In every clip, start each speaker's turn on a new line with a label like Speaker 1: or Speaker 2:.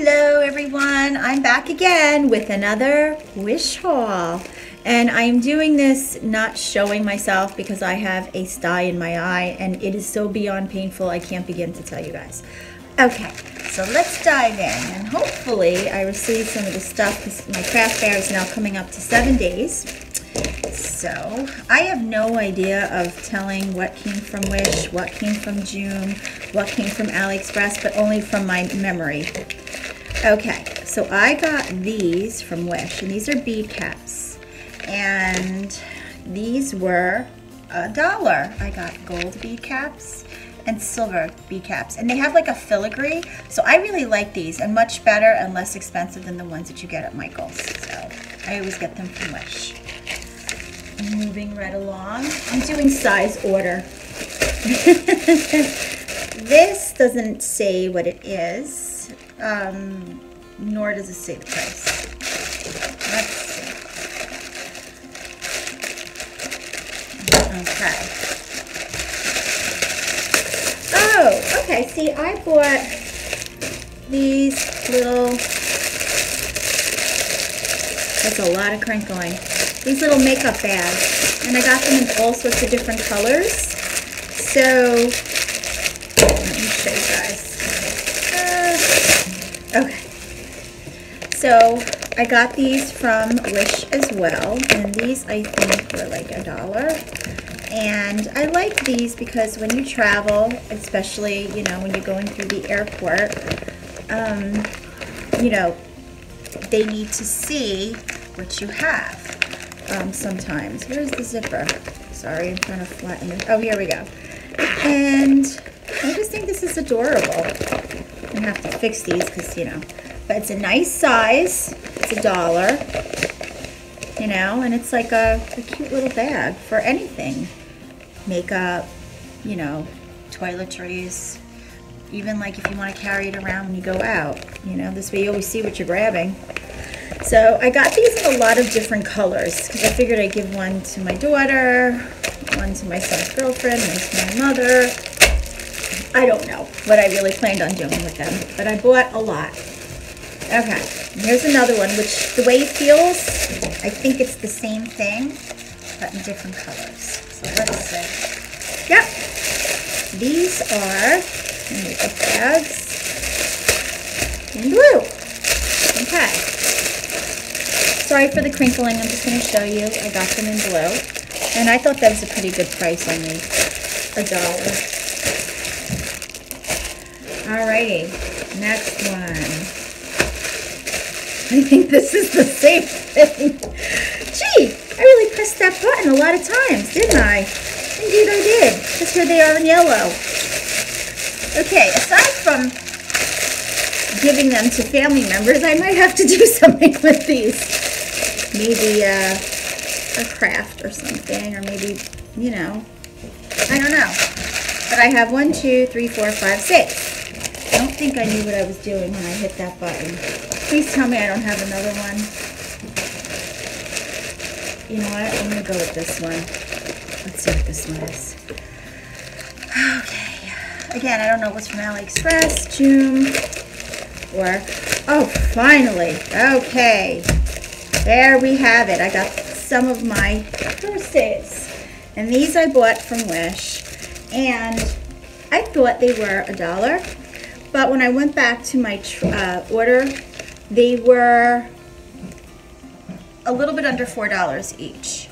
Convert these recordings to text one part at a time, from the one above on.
Speaker 1: Hello everyone, I'm back again with another Wish haul, and I'm doing this not showing myself because I have a sty in my eye and it is so beyond painful I can't begin to tell you guys. Okay, so let's dive in, and hopefully I received some of the stuff because my craft fair is now coming up to 7 days. So I have no idea of telling what came from Wish, what came from June, what came from AliExpress, but only from my memory. Okay, so I got these from Wish, and these are bead caps, and these were $1. I got gold bead caps and silver bead caps, and they have like a filigree, so I really like these, and much better and less expensive than the ones that you get at Michael's, so I always get them from Wish. Moving right along, I'm doing size order. This doesn't say what it is, nor does it say the price. Let's see. Okay. Oh, okay. See, I bought these little, that's a lot of crinkling. These little makeup bags, and I got them in all sorts of different colors. So, let me show you guys. Okay. So, I got these from Wish as well, and these I think were like $1. And I like these because when you travel, especially, you know, when you're going through the airport, you know, they need to see what you have. Sometimes. Where's the zipper? Sorry, I'm trying to flatten it. Oh, here we go. And I just think this is adorable. I'm gonna have to fix these because, you know, but it's a nice size. It's $1, you know, and it's like a cute little bag for anything. Makeup, you know, toiletries, even like if you want to carry it around when you go out, you know, this way you always see what you're grabbing. So I got these in a lot of different colors because I figured I'd give one to my daughter, one to my son's girlfriend, one to my mother. I don't know what I really planned on doing with them, but I bought a lot. Okay, here's another one, which the way it feels, I think it's the same thing, but in different colors. So let's see. Yep, these are makeup bags in blue. Okay. Sorry for the crinkling, I'm just going to show you. I got them in blue. And I thought that was a pretty good price, only $1. Alrighty, next one. I think this is the same thing. Gee, I really pressed that button a lot of times, didn't I? Indeed I did. Because here they are in yellow. Okay, aside from giving them to family members, I might have to do something with these. Maybe a craft or something, or maybe, you know, I don't know. But I have 1, 2, 3, 4, 5, 6. I don't think I knew what I was doing when I hit that button. Please tell me I don't have another one. You know what? I'm going to go with this one. Let's see what this one is. Okay. Again, I don't know what's from AliExpress, June, or, oh, finally. Okay. There we have it. I got some of my purses, and these I bought from Wish, and I thought they were $1, but when I went back to my order, they were a little bit under $4 each,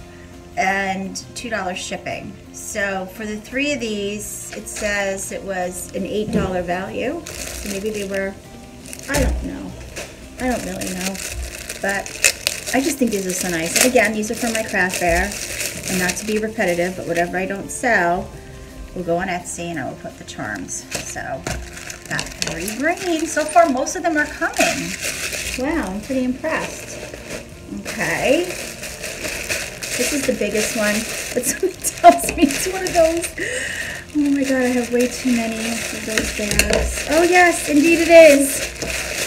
Speaker 1: and $2 shipping. So for the 3 of these, it says it was an $8 value. So maybe they were, I don't know. I don't really know, but I just think these are so nice. And again, these are from my craft fair, and not to be repetitive, but whatever I don't sell will go on Etsy, and I will put the charms. So, got 3 green. So far, most of them are coming. Wow, I'm pretty impressed. Okay. This is the biggest one, but somebody tells me it's one of those. Oh my god, I have way too many of those bags. Oh yes, indeed it is.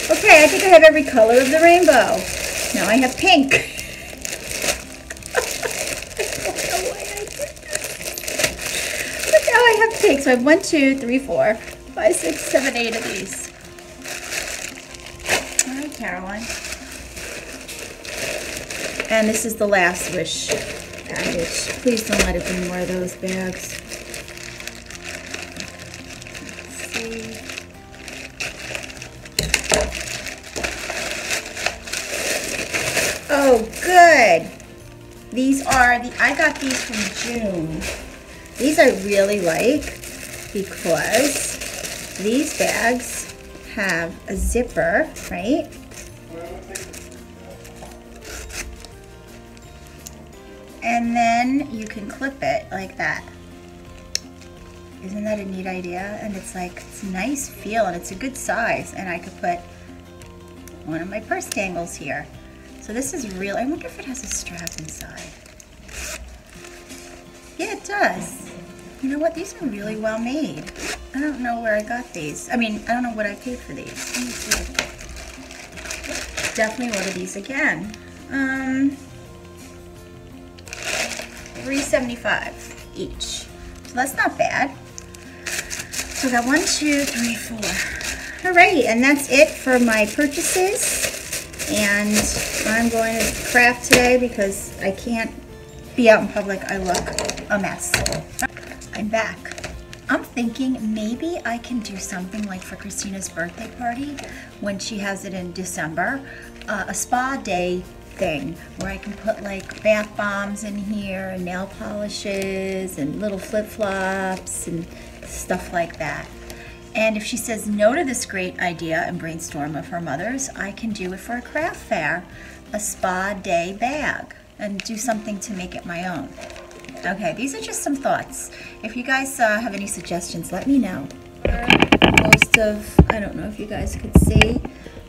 Speaker 1: Okay, I think I have every color of the rainbow. Now I have pink. I don't know why I did this. But now I have pink. So I have 1, 2, 3, 4, 5, 6, 7, 8 of these. Caroline. And this is the last Wish package. Please don't let it be more of those bags. Let's see. Oh, good. These are I got these from June. These I really like because these bags have a zipper, right? And then you can clip it like that. Isn't that a neat idea? And it's like, it's a nice feel and it's a good size. And I could put one of my purse dangles here. So this is real. I wonder if it has a strap inside. Yeah, it does. You know what? These are really well made. I don't know where I got these. I mean, I don't know what I paid for these. Let me see. Definitely order these again. $3.75 each. So that's not bad. So I got 1, 2, 3, 4. Alrighty, and that's it for my purchases. And I'm going to craft today because I can't be out in public. I look a mess. I'm back. I'm thinking maybe I can do something like for Christina's birthday party when she has it in December, a spa day thing where I can put like bath bombs in here and nail polishes and little flip-flops and stuff like that. And if she says no to this great idea and brainstorm of her mother's, I can do it for a craft fair, a spa day bag, and do something to make it my own. Okay, these are just some thoughts. If you guys have any suggestions, let me know. Most of, I don't know if you guys could see,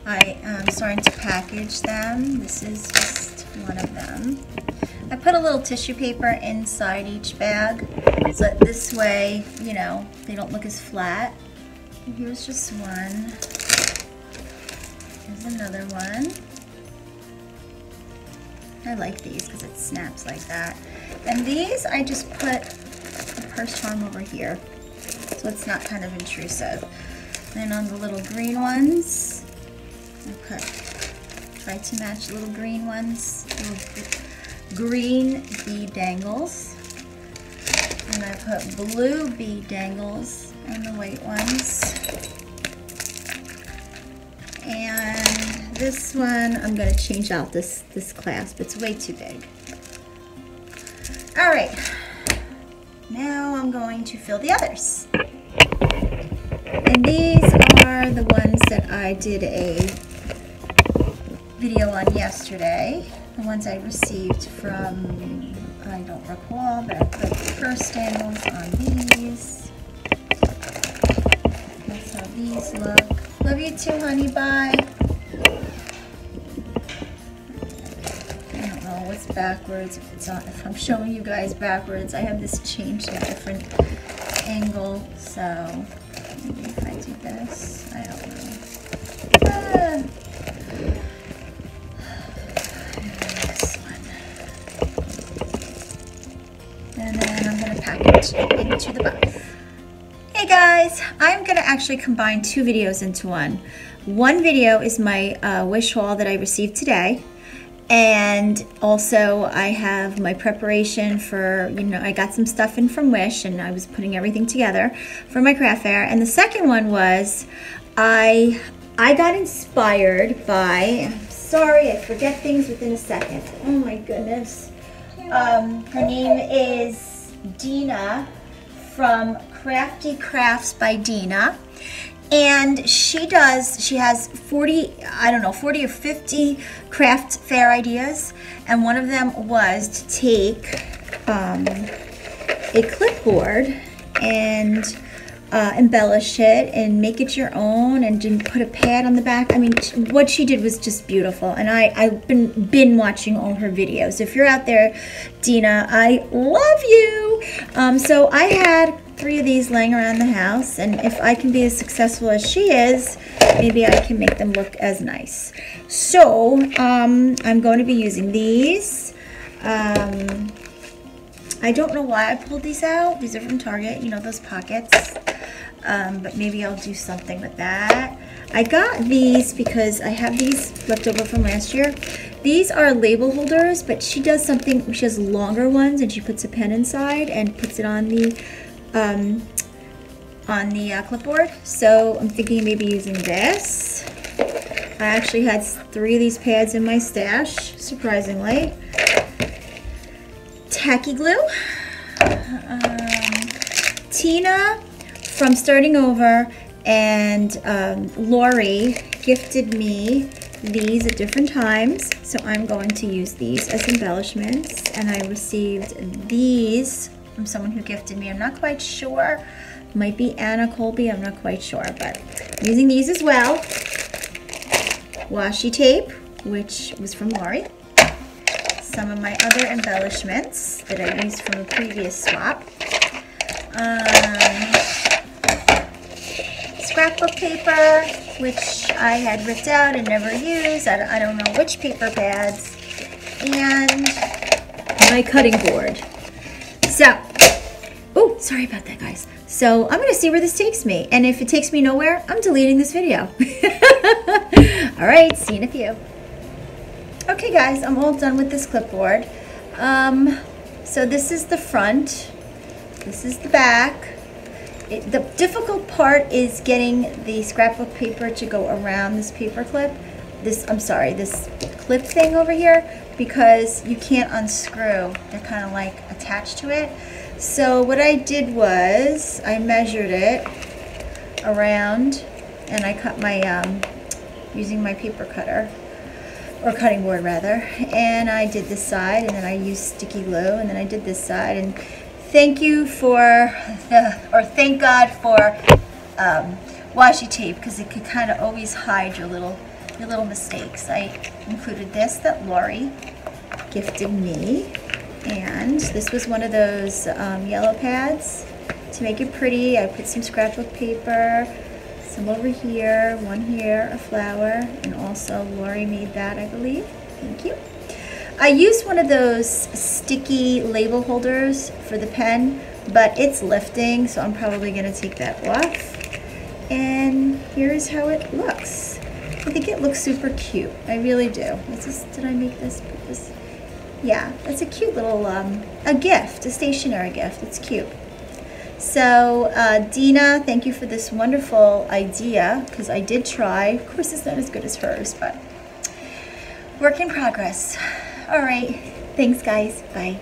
Speaker 1: I am starting to package them. This is just one of them. I put a little tissue paper inside each bag, so that this way, you know, they don't look as flat. And here's just one. Here's another one. I like these because it snaps like that. And these, I just put a purse charm over here, so it's not kind of intrusive. Then on the little green ones, I try to match little green ones, little green bead dangles. And I put blue bead dangles on the white ones. And this one, I'm going to change out this clasp. It's way too big. All right, now I'm going to fill the others. And these are the ones that I did a video on yesterday. The ones I received from, I don't recall, but I put purse dangles on these. That's how these look. Love you too, honey. Bye. I don't know what's backwards. If I'm showing you guys backwards, I have this changed to a different angle. So maybe if I do this, I don't know. This one. And then I'm going to package it into the box. Hey guys, I'm going to actually combine two videos into one. One video is my wish haul that I received today, and also I have my preparation for, you know, I got some stuff in from Wish and I was putting everything together for my craft fair. And the second one was I got inspired by, I'm sorry, I forget things within a second. Oh my goodness. Her name is Dina from Crafty Crafts by Dina, and she has 40 or 50 craft fair ideas, and one of them was to take a clipboard and embellish it and make it your own and put a pad on the back. I mean, what she did was just beautiful, and I've been watching all her videos. If you're out there, Dina, I love you. So I had 3 of these laying around the house, and if I can be as successful as she is, maybe I can make them look as nice. So I'm going to be using these. I don't know why I pulled these out. These are from Target, you know, those pockets. but maybe I'll do something with that. I got these because I have these left over from last year. These are label holders, but she does something, she has longer ones and she puts a pen inside and puts it on the clipboard. So I'm thinking maybe using this. I actually had 3 of these pads in my stash, surprisingly. Tacky glue. Tina from Starting Over and Lori gifted me these at different times, so I'm going to use these as embellishments. And I received these from someone who gifted me. I'm not quite sure. Might be Anna Colby, I'm not quite sure, but I'm using these as well. Washi tape, which was from Lori. Some of my other embellishments that I used from a previous swap. Scrapbook paper, which I had ripped out and never used. I don't know which paper pads. And my cutting board. So, oh, sorry about that, guys. So I'm going to see where this takes me. And if it takes me nowhere, I'm deleting this video. All right, see you in a few. Okay, guys, I'm all done with this clipboard. So this is the front. This is the back. The difficult part is getting the scrapbook paper to go around this paper clip. This clip thing over here, because you can't unscrew. They're kind of like attached to it. So what I did was I measured it around, and I cut my using my paper cutter, or cutting board rather, and I did this side, and then I used sticky glue, and then I did this side. And thank God for washi tape, because it could kind of always hide your little mistakes. I included this that Lori gifted me, and this was one of those yellow pads to make it pretty. I put some scrapbook paper, some over here, one here, a flower, and also Lori made that, I believe. Thank you. I used one of those sticky label holders for the pen, but it's lifting, so I'm probably going to take that off. And here's how it looks. I think it looks super cute. I really do. Did I make this? Put this? Yeah, it's a cute little, a gift, a stationery gift. It's cute. So, Dina, thank you for this wonderful idea, because I did try. Of course, it's not as good as hers, but work in progress. All right. Thanks, guys. Bye.